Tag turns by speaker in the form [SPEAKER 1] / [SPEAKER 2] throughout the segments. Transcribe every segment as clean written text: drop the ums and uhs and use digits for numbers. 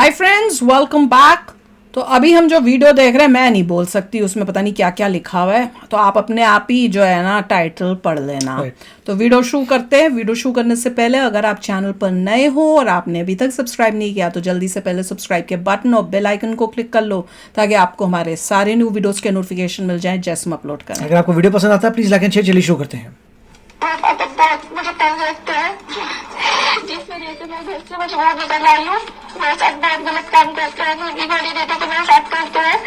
[SPEAKER 1] Hi friends, welcome back. तो अभी हम जो वीडियो देख रहे हैं, मैं नहीं बोल सकती, उसमें पता नहीं क्या क्या लिखा हुआ है, तो आप अपने आप ही जो है ना टाइटल पढ़ लेना। तो वीडियो शुरू करते हैं। वीडियो शुरू करने से पहले अगर आप चैनल पर नए हो और आपने अभी तक सब्सक्राइब नहीं किया तो जल्दी से पहले सब्सक्राइब के बटन और बेल आइकन को क्लिक कर लो ताकि आपको हमारे सारे न्यू वीडियोस के नोटिफिकेशन मिल जाएं जैसे हम अपलोड करें।
[SPEAKER 2] अगर आपको वीडियो पसंद आता है प्लीज लाइक एंड शेयर। चलिए शुरू करते हैं।
[SPEAKER 3] मुझे तंग लगता है जिस वजह से मैं घर से मजबूर निकल आई हूँ। मेरे साथ बहुत गलत काम करते हैं, मुर्गी गोली देते तो मेरे साथ करते हैं,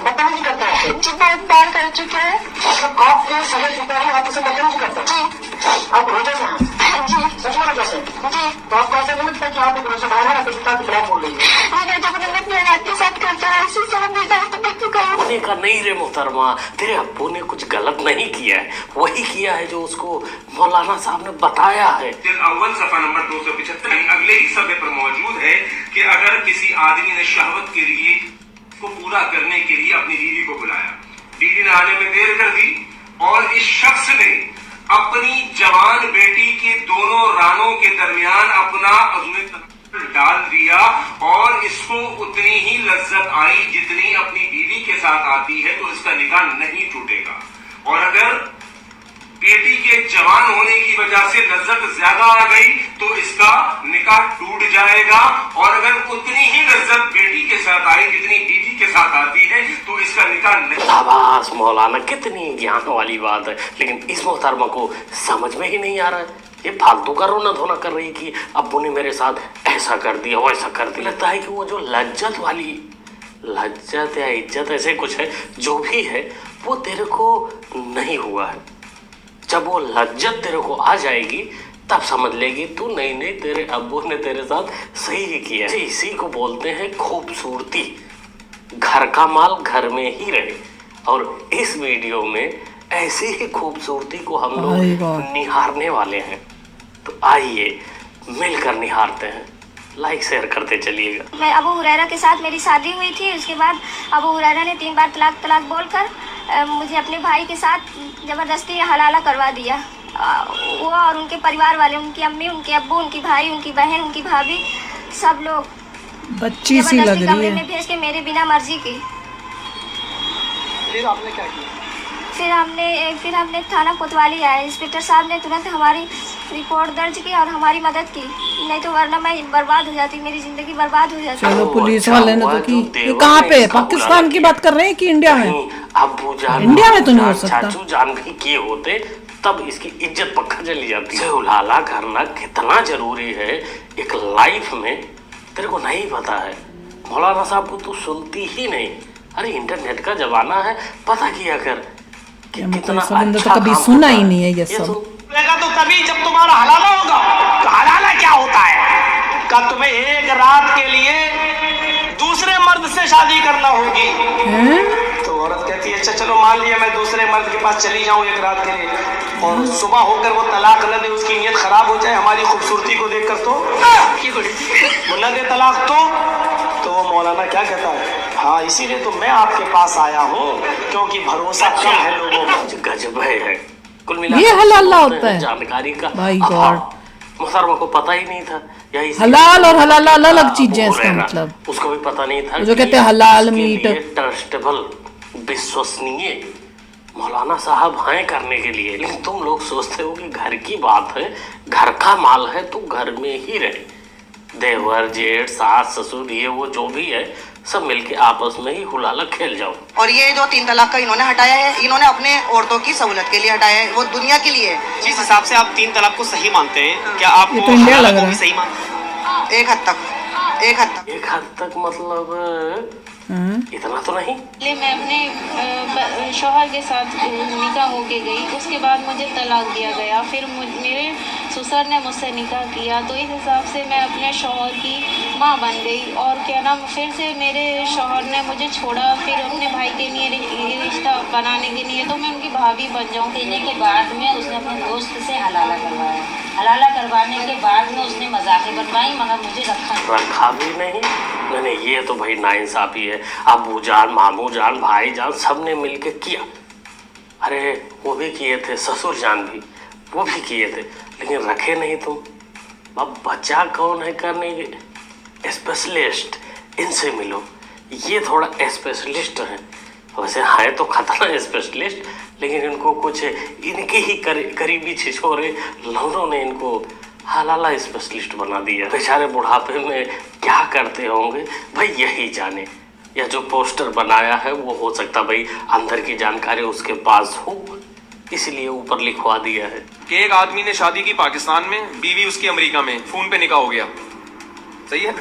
[SPEAKER 3] बदतमीजी करते हैं जी, बहुत बार कर चुके हैं। मतलब आपके समय चुका है, आप उसे बदतमीजी करते हैं जी। आप रोजे से जी सच में रोजे से जी, तो आपको ऐसा नहीं लगता कि आप एक रोजे बाहर है पिता के खिलाफ बोल रही है? मैं जब अपने आपके साथ करते हैं उसी से हम बेटा
[SPEAKER 4] होने का नहीं रे मोहतरमा, तेरे अब्बू ने कुछ गलत नहीं किया है, वही किया है जो उसको मौलाना साहब ने बताया है।
[SPEAKER 5] अव्वल सफा नंबर 275 अगले ही सफे पर मौजूद है कि अगर किसी आदमी ने शहवत के लिए को पूरा करने के लिए अपनी बीवी को बुलाया, बीवी ने आने में देर कर दी और इस शख्स ने अपनी जवान बेटी के दोनों रानों के दरमियान अपना अज़्मे डाल दिया और इसको उतनी ही लज्जत आई जितनी अपनी बीवी के साथ आती है, तो इसका निकाह नहीं टूटेगा। और अगर बेटी के जवान होने की वजह से लज्जत ज्यादा आ गई तो इसका निकाह टूट जाएगा। और अगर उतनी ही लज्जत बेटी के साथ आई जितनी बीवी के साथ आती है तो इसका निकाह नहीं।
[SPEAKER 4] शाबाश मौलाना, कितनी ज्ञान वाली बात है, लेकिन इस मोहतरमा को समझ में ही नहीं आ रहा है। ये फालतू का रोना धोना कर रही कि अब्बू ने मेरे साथ ऐसा कर दिया वैसा कर दिया। लगता है कि वो जो लज्जत वाली, लज्जत या इज्जत ऐसे कुछ है, जो भी है वो तेरे को नहीं हुआ है। जब वो लज्जत तेरे को आ जाएगी तब समझ लेगी तू नहीं नहीं तेरे अब्बू ने तेरे साथ सही ही किया है। इसी को बोलते हैं खूबसूरती। घर का माल घर में ही रहे। और इस वीडियो में ऐसी ही खूबसूरती को हम लोग निहारने वाले हैं, तो आइए मिलकर निहारते हैं। लाइक शेयर करते चलिएगा।
[SPEAKER 3] मैं अबू हुरैरा के साथ मेरी शादी हुई थी। उसके बाद अबू हुरैरा ने 3 बार तलाक तलाक बोलकर मुझे अपने भाई के साथ ज़बरदस्ती हलाला करवा दिया। वो और उनके परिवार वाले, उनकी अम्मी, उनके अब्बू, उनकी भाई, उनकी बहन, उनकी भाभी, सब लोग
[SPEAKER 1] बच्ची सी लग रही
[SPEAKER 3] कमरे
[SPEAKER 1] है।
[SPEAKER 3] में भेज के मेरे बिना मर्जी की।
[SPEAKER 2] फिर आपने क्या किया?
[SPEAKER 3] फिर हमने थाना कोतवाली आए। इंस्पेक्टर साहब ने तुरंत हमारी रिपोर्ट दर्ज की और हमारी मदद की, नहीं तो वरना मैं बर्बाद हो जाती, मेरी जिंदगी बर्बाद हो जाती।
[SPEAKER 1] चलो पुलिस वाले ने तो की। ये कहाँ पे? पाकिस्तान की बात कर रहे हैं कि इंडिया में?
[SPEAKER 4] अब्बू जान,
[SPEAKER 1] इंडिया में तो नहीं हो सकता।
[SPEAKER 4] चाचू जान भी किए होते तब इसकी इज्जत पक्का चली जाती है। उलाला करना कितना जरूरी है एक लाइफ में, तेरे को नहीं पता है। मौलाना साहब को तू सुनती ही नहीं। अरे इंटरनेट का जमाना है, पता किया कर कि कितना अच्छा
[SPEAKER 1] तो कभी सुना ही नहीं है ये सब।
[SPEAKER 6] तो कभी जब तुम्हारा हलाला होगा। तो हलाला क्या होता है? का तुम्हें एक रात के लिए दूसरे मर्द से शादी करना होगी। तो औरत कहती है अच्छा चलो मान लिया मैं दूसरे मर्द के पास चली जाऊं एक रात के लिए, और सुबह होकर वो तलाक न दे, उसकी नीयत खराब हो जाए हमारी खूबसूरती को देखकर, तो वो न दे तलाक तो वो मौलाना क्या कहता है? हाँ इसीलिए तो मैं आपके पास आया हूँ क्योंकि भरोसा कम है लोगों को।
[SPEAKER 4] गजब है। कुल मिला
[SPEAKER 1] ये हलाला होता है
[SPEAKER 4] जानकारी का
[SPEAKER 1] भाई गॉड,
[SPEAKER 4] मुहतरमा को पता ही नहीं था।
[SPEAKER 1] हलाल और हलाला अलग अलग चीजें हैं, इसका मतलब
[SPEAKER 4] उसको भी पता नहीं था
[SPEAKER 1] जो कहते हैं हलाल मीट।
[SPEAKER 4] ट्रस्टेबल, विश्वसनीय मौलाना साहब हैं करने के लिए। लेकिन तुम लोग सोचते हो कि घर की बात है, घर का माल है तो घर में ही रहे। देवर जेठ सास ससुर ये वो जो भी है सब मिलके आपस में ही हुलाला खेल जाओ।
[SPEAKER 7] और ये जो 3 तलाक का इन्होंने हटाया है, इन्होंने अपने औरतों की सहूलत के लिए हटाया है, वो दुनिया के लिए है।
[SPEAKER 6] जिस हिसाब से आप 3 तलाक को सही मानते हैं, क्या आप
[SPEAKER 1] ये तो इंडिया लग रहा है।
[SPEAKER 6] सही मानते हैं?
[SPEAKER 7] एक हद तक
[SPEAKER 4] एक हद तक मतलब इतना तो नहीं।
[SPEAKER 8] मैं अपने शौहर के साथ निकाह होके गई, उसके बाद मुझे तलाक दिया गया। फिर मेरे ससुर ने मुझसे निकाह किया, तो इस हिसाब से मैं अपने शौहर की माँ बन गई। और क्या नाम, फिर से मेरे शौहर ने मुझे छोड़ा, फिर अपने भाई के लिए रिश्ता बनाने के लिए तो मैं उनकी भाभी बन जाऊँ।
[SPEAKER 9] देने के बाद में उसने अपने दोस्त से हलाला करवाया। हलाला करवाने के बाद में उसने मजाकें बनवाई, मगर मुझे
[SPEAKER 4] रखा भी नहीं। मैंने ये तो भाई नाइंसाफी है। अबू जान, मामू जान, भाई जान सब ने मिलके किया। अरे वो भी किए थे, ससुर जान भी वो भी किए थे, लेकिन रखे नहीं तुम। अब बचा कौन है करने के? स्पेशलिस्ट, इनसे मिलो, ये थोड़ा स्पेशलिस्ट हैं। वैसे है तो खतरनाक स्पेशलिस्ट, लेकिन इनको कुछ इनके ही करीबी छिछोरे लौंडों ने इनको हलाला स्पेशलिस्ट बना दिया। बेचारे बुढ़ापे में क्या करते होंगे भाई यही जाने, या जो पोस्टर बनाया है वो हो सकता भाई अंदर की जानकारी उसके पास हो, इसलिए ऊपर लिखवा दिया है
[SPEAKER 5] कि एक आदमी ने शादी की पाकिस्तान में, बीवी उसकी अमेरिका में, फोन पे निकाह हो गया। सही है।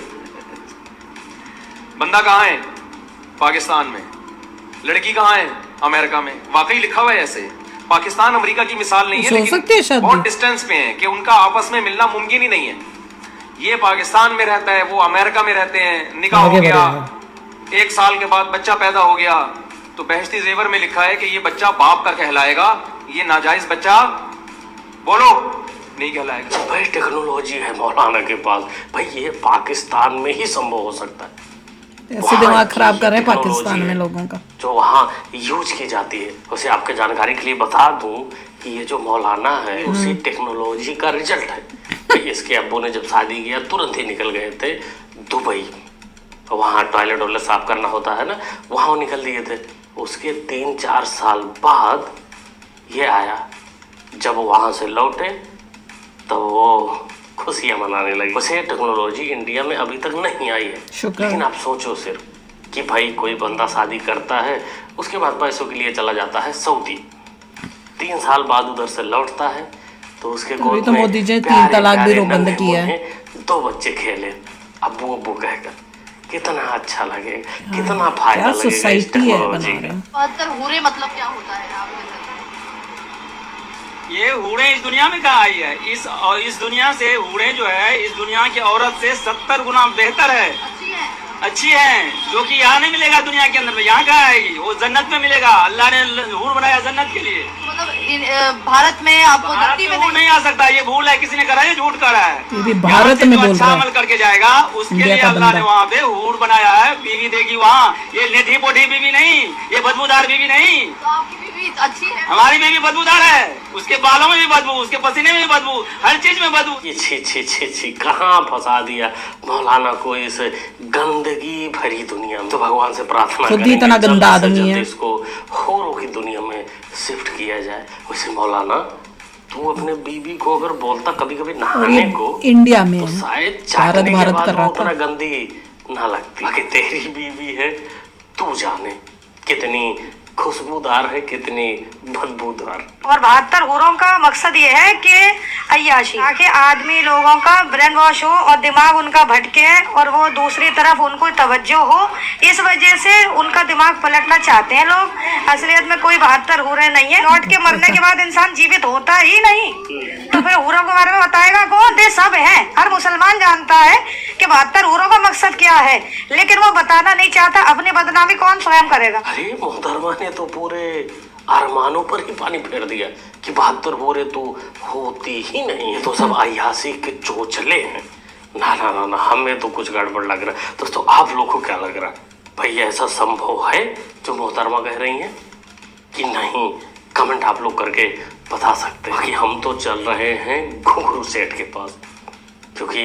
[SPEAKER 5] बंदा कहाँ है? पाकिस्तान में। लड़की कहाँ है? अमेरिका में। वाकई लिखा हुआ है ऐसे। पाकिस्तान अमेरिका की मिसाल नहीं है, लेकिन बहुत डिस्टेंस पे है कि उनका आपस में मिलना मुमकिन ही नहीं है। ये पाकिस्तान में रहता है, वो अमेरिका में रहते हैं, निकाह हो गया, 1 साल के बाद बच्चा पैदा हो गया, तो बहश्ती जेवर में लिखा है कि ये बच्चा बाप का कहलाएगा, ये नाजायज बच्चा बोलो नहीं कहलाएगा।
[SPEAKER 4] भाई टेक्नोलॉजी है मौलाना के पास, भाई ये पाकिस्तान में ही संभव हो सकता है।
[SPEAKER 1] ऐसे दिमाग खराब कर रहे हैं पाकिस्तान में लोगों का,
[SPEAKER 4] जो वहाँ यूज की जाती है। वैसे आपके जानकारी के लिए बता दूं कि ये जो मौलाना है उसी टेक्नोलॉजी का रिजल्ट है। भाई इसके अब्बू ने जब शादी किया तुरंत ही निकल गए थे दुबई, वहाँ टॉयलेट वॉयलेट साफ करना होता है ना, वहाँ निकल दिए थे। उसके 3-4 साल बाद ये आया, जब वहाँ से लौटे तब वो खुशियाँ मनाने लगी। वैसे टेक्नोलॉजी इंडिया में अभी तक नहीं आई है, लेकिन आप सोचो सिर्फ कि भाई कोई बंदा शादी करता है, उसके बाद पैसों के लिए चला जाता है सऊदी, 3 साल बाद उधर से लौटता है तो उसके गोद
[SPEAKER 1] तो
[SPEAKER 4] में
[SPEAKER 1] मोदी जी 3 तलाक भी बंद किया है,
[SPEAKER 4] 2 बच्चे खेले अब्बू अब्बू कहकर, कितना अच्छा लगेगा, कितना फायदा लगेगा इस टेक्नोलॉजी का।
[SPEAKER 7] हूरे मतलब क्या होता है?
[SPEAKER 6] ये हूड़े इस दुनिया में कहाँ आई है? इस दुनिया से हूड़े जो है इस दुनिया की औरत से 70 गुना बेहतर है, अच्छी है, जो कि यहाँ नहीं मिलेगा दुनिया के अंदर में। यहाँ कहाँ आएगी? वो जन्नत में मिलेगा। अल्लाह ने हूर बनाया जन्नत के लिए।
[SPEAKER 7] मतलब भारत में आपको धरती में
[SPEAKER 6] नहीं आ सकता, ये भूल है, किसी ने करा है, झूठ करा है।
[SPEAKER 1] ये भी भारत में बोल रहा है,
[SPEAKER 6] अमल करके जाएगा उसके लिए अल्लाह ने वहाँ पे हूर बनाया है। बीवी देगी वहाँ, ये लेठी पोठी बीवी नहीं, ये बदबूदार बीवी नहीं।
[SPEAKER 7] तो आपकी बीवी अच्छी है?
[SPEAKER 6] हमारी बीवी बदबूदार है, उसके बालों में भी बदबू, उसके पसीने में भी बदबू, हर चीज में बदबू।
[SPEAKER 4] छी छी छी छी, कहाँ फंसा दिया मौलाना को इस गंदगी भरी दुनिया में। तो भगवान से प्रार्थना
[SPEAKER 1] खुद ही इतना गंदा आदमी है,
[SPEAKER 4] इसको होरों की दुनिया में शिफ्ट किया जाए। वैसे मौलाना तू अपने बीवी को अगर बोलता कभी कभी नहाने को
[SPEAKER 1] इंडिया में
[SPEAKER 4] तो शायद चाटने के बाद वो उतना गंदी ना लगती। बाकी तेरी बीवी है, तू जाने कितनी खुशबूदार है, कितनी बदबूदार।
[SPEAKER 10] और 72 हूरों का मकसद ये है कि अय्याशी, ताकि आदमी लोगों का ब्रेन वॉश हो और दिमाग उनका भटके और वो दूसरी तरफ उनको तवज्जो हो। इस वजह से उनका दिमाग पलटना चाहते हैं लोग। असलियत में कोई 72 हूरें नहीं है। लौट के मरने के बाद इंसान जीवित होता ही नहीं, तो फिर हूरों के बारे में बताएगा कौन? दे सब हैं, हर मुसलमान जानता है कि 72 हूरों का मकसद क्या है, लेकिन वो बताना नहीं चाहता। अपनी बदनामी कौन स्वयं करेगा?
[SPEAKER 4] अरे मोहतरमा ने तो पूरे अरमानों पर ही पानी फेर दिया कि 72 हूरें तो होती ही नहीं है, तो सब अय्याशी के चोचले हैं। ना ना ना ना, हमें तो कुछ गड़बड़ लग रहा है। दोस्तों आप लोग को क्या लग रहा है? भाई ऐसा संभव है जो मोहतरमा कह रही हैं कि नहीं? कमेंट आप लोग करके बता सकते हैं कि हम तो चल रहे हैं घुंघरू सेठ के पास, क्योंकि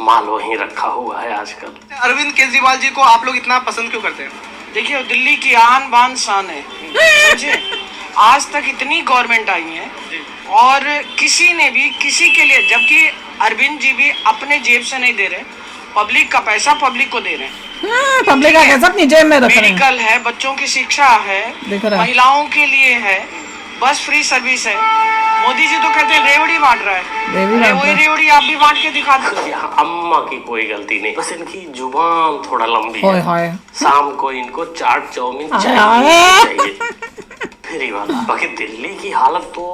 [SPEAKER 4] माल वहीं रखा हुआ है आजकल।
[SPEAKER 6] अरविंद केजरीवाल जी को आप लोग इतना पसंद क्यों करते हैं? देखिए दिल्ली की आन बान शान है, समझे? आज तक इतनी गवर्नमेंट आई है और किसी ने भी किसी के लिए, जबकि अरविंद जी भी अपने जेब से नहीं दे रहे, पब्लिक का पैसा पब्लिक को दे रहे हैं।
[SPEAKER 1] पब्लिक का पैसा अपनी जेब में रख रहे हैं।
[SPEAKER 6] मेडिकल है, बच्चों की शिक्षा है, महिलाओं के लिए है, बस फ्री सर्विस है। मोदी जी तो कहते हैं रेवड़ी बांट रहा है, वही रेवड़ी आप भी बांट के दिखा दो।
[SPEAKER 4] अम्मा की कोई गलती नहीं, बस इनकी जुबान थोड़ा लंबी है। शाम को इनको चाट चाउमीन चाहिए फ्री वाला। बाकी दिल्ली की हालत तो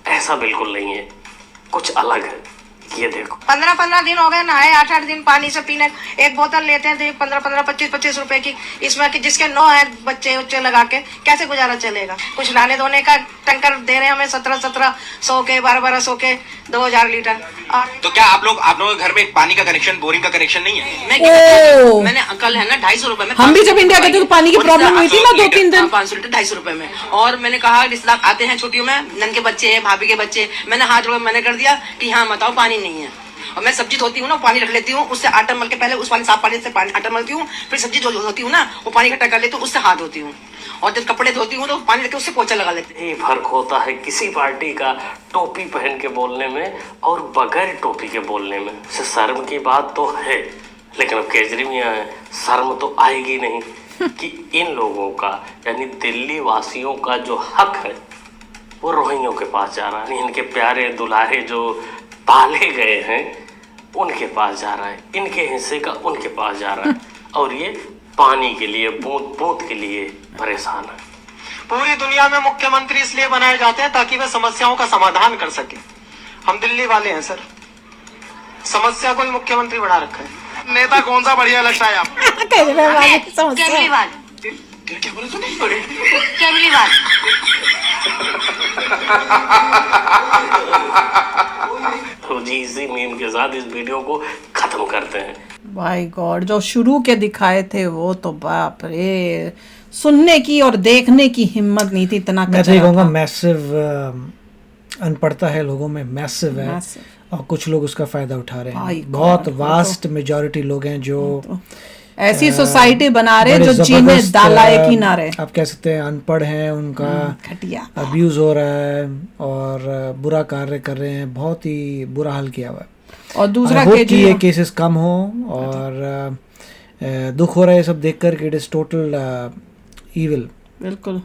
[SPEAKER 4] ऐसा बिल्कुल नहीं है, कुछ अलग है। ये देखो
[SPEAKER 10] 15-15 दिन हो गए नहाए, 8-8 दिन पानी से पीने। एक बोतल लेते हैं तो 15-15, 25-25 रुपए की, इसमें कि जिसके 9 है बच्चे उच्चे लगा के कैसे गुजारा चलेगा? कुछ नहाने धोने का टैंकर दे रहे हैं हमें 1700 के, 1200 के, 2000 लीटर।
[SPEAKER 5] तो क्या आप लोग के घर में पानी का कनेक्शन, बोरिंग का कनेक्शन नहीं है?
[SPEAKER 7] मैंने कल है ना 250 रुपए में,
[SPEAKER 1] हम भी जब इंडिया गए थे तो पानी की प्रॉब्लम हुई थी ना 2-3 दिन,
[SPEAKER 7] 500 लीटर 250 रुपए में। और मैंने कहा रिश्तेदार आते हैं छुट्टियों में, नन के बच्चे हैं, भाभी के बच्चे, मैंने हाथ जोड़ मैंने कर दिया कि हाँ बताओ पानी नहीं है। और मैं सब्जी धोती हूँ ना, पानी रख लेती हूँ, उससे आटा मल के पहले उस पानी साफ पानी से आटा मलती हूँ, फिर सब्जी धोती हूँ ना, वो पानी इकट्ठा कर लेती हूँ, उससे हाथ धोती हूँ, और जब कपड़े धोती हूँ तो पानी रख के उससे पोछा लगा लेती हूँ।
[SPEAKER 4] ये फर्क होता है किसी पार्टी का टोपी पहन के बोलने में और बगैर टोपी के बोलने में। शर्म की बात तो है, लेकिन अब केजरीवाल है, शर्म तो आएगी नहीं कि इन लोगों का यानी दिल्ली वासियों का जो हक है वो रोहिंग्यों के पास जा रहा है, इनके प्यारे दुलारे जो पाले गए हैं उनके पास जा रहा है, इनके हिस्से का उनके पास जा रहा है, और ये पानी के लिए बूंद बूंद के लिए परेशान है।
[SPEAKER 6] पूरी दुनिया में मुख्यमंत्री इसलिए बनाए जाते हैं ताकि वे समस्याओं का समाधान कर सके। हम दिल्ली वाले हैं सर, समस्या को ही मुख्यमंत्री बना रखा है। नेता कौन सा बढ़िया लगता है आपको?
[SPEAKER 10] केजरीवाल। केजरीवाल।
[SPEAKER 4] तो जी इसी मीम के साथ इस वीडियो को खत्म करते हैं।
[SPEAKER 1] बाय गॉड, जो शुरू के दिखाए थे वो तो बाप रे, सुनने की और देखने की हिम्मत नहीं थी, इतना
[SPEAKER 2] मैं तो ये कहूँगा मैसिव अनपढ़ता है लोगों में, मैसिव है, और कुछ लोग उसका फायदा उठा रहे हैं। बहुत वास्ट मेजॉरिटी लोग हैं जो
[SPEAKER 1] ऐसी सोसाइटी बना रहे जो जीने दालाए की ना रहे,
[SPEAKER 2] आप कह सकते हैं अनपढ़ हैं, उनका अब्यूज हो रहा है और बुरा कार्य कर रहे हैं, बहुत ही बुरा हाल किया हुआ है।
[SPEAKER 1] और दूसरा
[SPEAKER 2] कि ये केसेस कम हो, और दुख हो रहा है ये सब देखकर कि इट इज टोटल इविल।
[SPEAKER 1] बिल्कुल।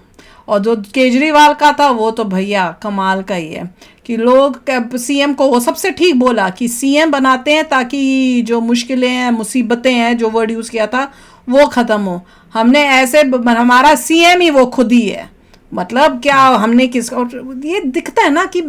[SPEAKER 1] और जो केजरीवाल का था वो तो भैया कमाल का ही है कि लोग सीएम को, वो सबसे ठीक बोला कि सीएम बनाते हैं ताकि जो मुश्किलें हैं, मुसीबतें हैं, जो वर्ड यूज़ किया था वो ख़त्म हो। हमने ऐसे, हमारा सीएम ही वो खुद ही है, मतलब क्या हमने किस, और ये दिखता है ना कि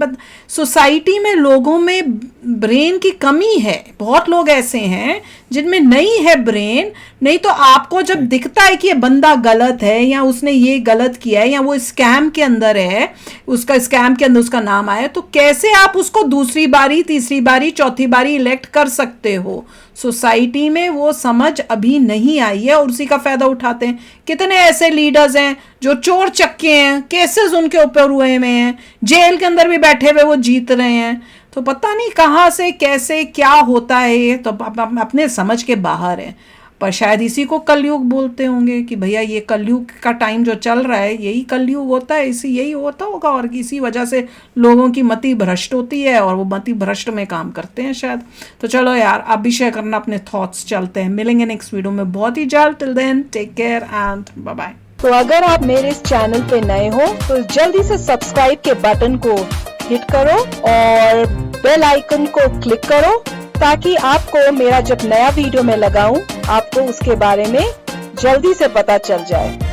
[SPEAKER 1] सोसाइटी में लोगों में ब्रेन की कमी है। बहुत लोग ऐसे हैं जिनमें नहीं है ब्रेन, नहीं तो आपको जब दिखता है कि ये बंदा गलत है या उसने ये गलत किया है या वो स्कैम के अंदर है, उसका स्कैम के अंदर उसका नाम आया, तो कैसे आप उसको दूसरी बारी, तीसरी बारी, चौथी बारी इलेक्ट कर सकते हो? सोसाइटी में वो समझ अभी नहीं आई है और उसी का फायदा उठाते हैं। कितने ऐसे लीडर्स हैं जो चोर चक्के हैं, केसेस उनके ऊपर हुए हैं, जेल के अंदर भी बैठे हुए वो जीत रहे हैं। तो पता नहीं कहाँ से कैसे क्या होता है, ये तो अपने समझ के बाहर है। पर शायद इसी को कलयुग बोलते होंगे कि भैया ये कलयुग का टाइम जो चल रहा है यही कलयुग होता है, इसी यही होता होगा, और इसी वजह से लोगों की मति भ्रष्ट होती है और वो मति भ्रष्ट में काम करते हैं शायद। तो चलो यार, आप भी शेयर करना अपने थॉट्स, चलते हैं, मिलेंगे नेक्स्ट वीडियो में बहुत ही जल्द। Till then take care and bye bye.
[SPEAKER 11] तो अगर आप मेरे इस चैनल पे नए हो तो जल्दी से सब्सक्राइब के बटन को हिट करो और बेल आइकन को क्लिक करो ताकि आपको मेरा जब नया वीडियो मैं लगाऊं आपको उसके बारे में जल्दी से पता चल जाए।